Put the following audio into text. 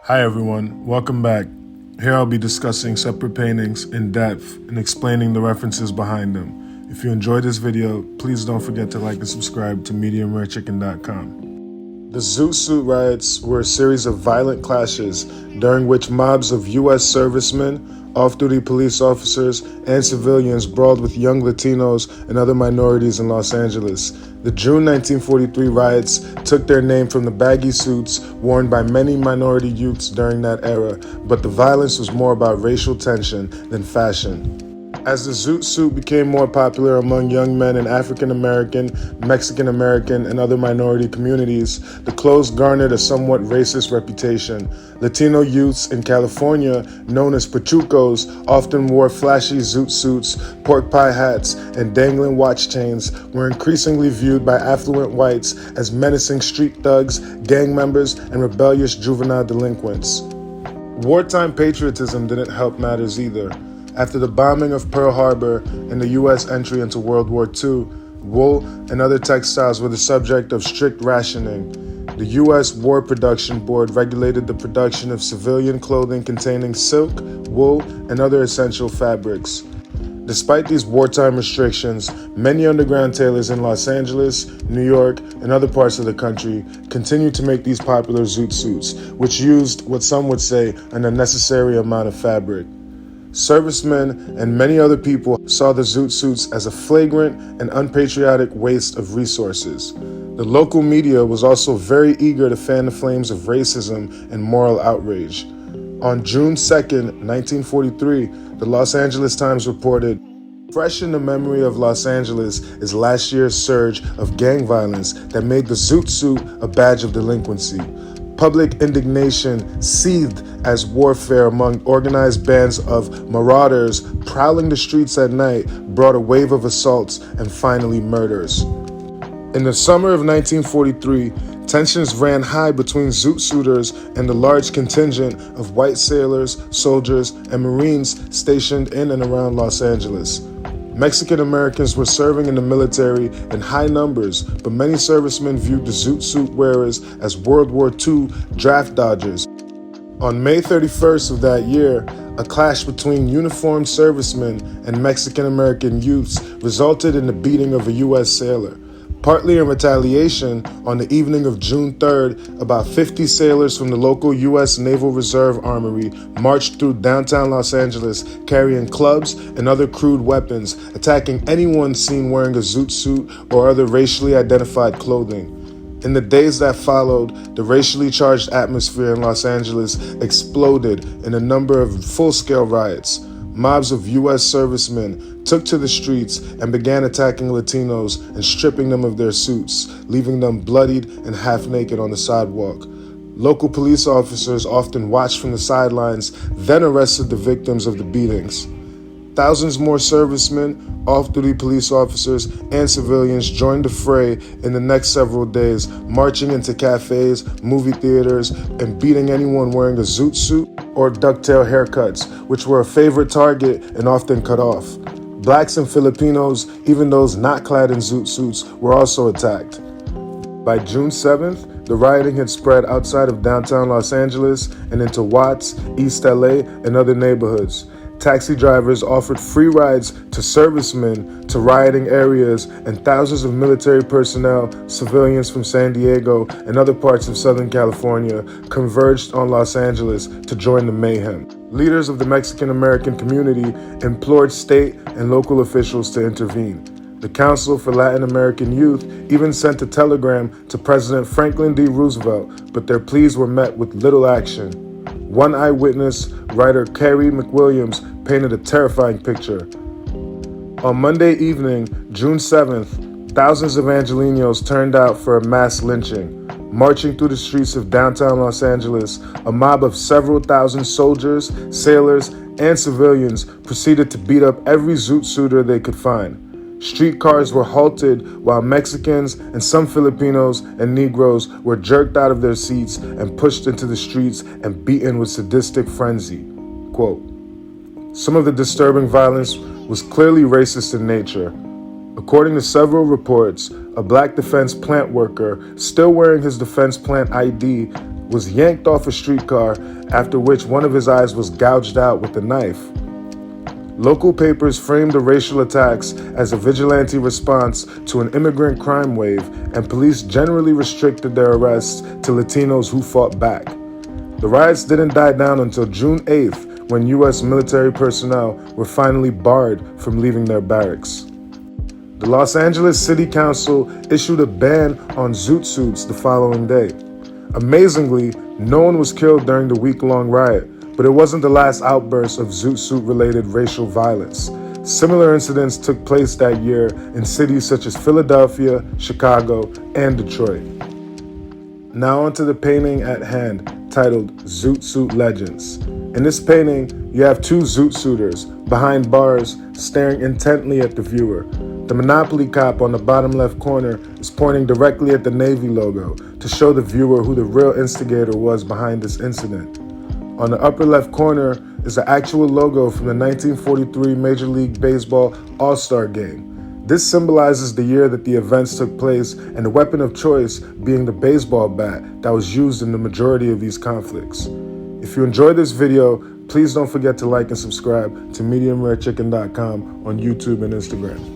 Hi everyone, welcome back. Here I'll be discussing separate paintings in depth and explaining the references behind them. If you enjoyed this video, please don't forget to like and subscribe to MediumRareChicken.com. The Zoot Suit Riots were a series of violent clashes during which mobs of U.S. servicemen, off-duty police officers, and civilians brawled with young Latinos and other minorities in Los Angeles. The June 1943 riots took their name from the baggy suits worn by many minority youths during that era, but the violence was more about racial tension than fashion. As the Zoot Suit became more popular among young men in African American, Mexican American, and other minority communities, the clothes garnered a somewhat racist reputation. Latino youths in California, known as pachucos, often wore flashy zoot suits, pork pie hats, and dangling watch chains, were increasingly viewed by affluent whites as menacing street thugs, gang members, and rebellious juvenile delinquents. Wartime patriotism didn't help matters either. After the bombing of Pearl Harbor and the U.S. entry into World War II, wool and other textiles were the subject of strict rationing. The U.S. War Production Board regulated the production of civilian clothing containing silk, wool, and other essential fabrics. Despite these wartime restrictions, many underground tailors in Los Angeles, New York, and other parts of the country continued to make these popular zoot suits, which used what some would say an unnecessary amount of fabric. Servicemen and many other people saw the zoot suits as a flagrant and unpatriotic waste of resources. The local media was also very eager to fan the flames of racism and moral outrage. On June 2nd, 1943, the Los Angeles Times reported, "Fresh in the memory of Los Angeles is last year's surge of gang violence that made the zoot suit a badge of delinquency. Public indignation seethed as warfare among organized bands of marauders prowling the streets at night brought a wave of assaults and finally murders." In the summer of 1943, tensions ran high between Zoot Suiters and the large contingent of white sailors, soldiers, and Marines stationed in and around Los Angeles. Mexican Americans were serving in the military in high numbers, but many servicemen viewed the zoot suit wearers as World War II draft dodgers. On May 31st of that year, a clash between uniformed servicemen and Mexican American youths resulted in the beating of a U.S. sailor. Partly in retaliation, on the evening of June 3rd, about 50 sailors from the local U.S. Naval Reserve Armory marched through downtown Los Angeles carrying clubs and other crude weapons, attacking anyone seen wearing a zoot suit or other racially identified clothing. In the days that followed, the racially charged atmosphere in Los Angeles exploded in a number of full-scale riots. Mobs of U.S. servicemen took to the streets and began attacking Latinos and stripping them of their suits, leaving them bloodied and half-naked on the sidewalk. Local police officers often watched from the sidelines, then arrested the victims of the beatings. Thousands more servicemen, off-duty police officers, and civilians joined the fray in the next several days, marching into cafes, movie theaters, and beating anyone wearing a zoot suit or ducktail haircuts, which were a favorite target and often cut off. Blacks and Filipinos, even those not clad in zoot suits, were also attacked. By June 7th, the rioting had spread outside of downtown Los Angeles and into Watts, East LA, and other neighborhoods. Taxi drivers offered free rides to servicemen to rioting areas, and thousands of military personnel, civilians from San Diego and other parts of Southern California converged on Los Angeles to join the mayhem. Leaders of the Mexican American community implored state and local officials to intervene. The Council for Latin American Youth even sent a telegram to President Franklin D. Roosevelt, but their pleas were met with little action. One eyewitness, writer Carrie McWilliams, painted a terrifying picture. On Monday evening, June 7th, thousands of Angelenos turned out for a mass lynching. Marching through the streets of downtown Los Angeles, a mob of several thousand soldiers, sailors, and civilians proceeded to beat up every zoot suiter they could find. Streetcars were halted while Mexicans and some Filipinos and Negroes were jerked out of their seats and pushed into the streets and beaten with sadistic frenzy. Quote, "Some of the disturbing violence was clearly racist in nature. According to several reports, a black defense plant worker, still wearing his defense plant ID, was yanked off a streetcar, after which one of his eyes was gouged out with a knife. Local papers framed the racial attacks as a vigilante response to an immigrant crime wave, and police generally restricted their arrests to Latinos who fought back. The riots didn't die down until June 8th, when U.S. military personnel were finally barred from leaving their barracks. The Los Angeles City Council issued a ban on zoot suits the following day. Amazingly, no one was killed during the week-long riot, but it wasn't the last outburst of zoot suit-related racial violence. Similar incidents took place that year in cities such as Philadelphia, Chicago, and Detroit. Now onto the painting at hand, titled Zoot Suit Legends. In this painting, you have two Zoot Suiters behind bars staring intently at the viewer. The Monopoly cop on the bottom left corner is pointing directly at the Navy logo to show the viewer who the real instigator was behind this incident. On the upper left corner is the actual logo from the 1943 Major League Baseball All-Star Game. This symbolizes the year that the events took place, and the weapon of choice being the baseball bat that was used in the majority of these conflicts. If you enjoyed this video, please don't forget to like and subscribe to MediumRareChicken.com on YouTube and Instagram.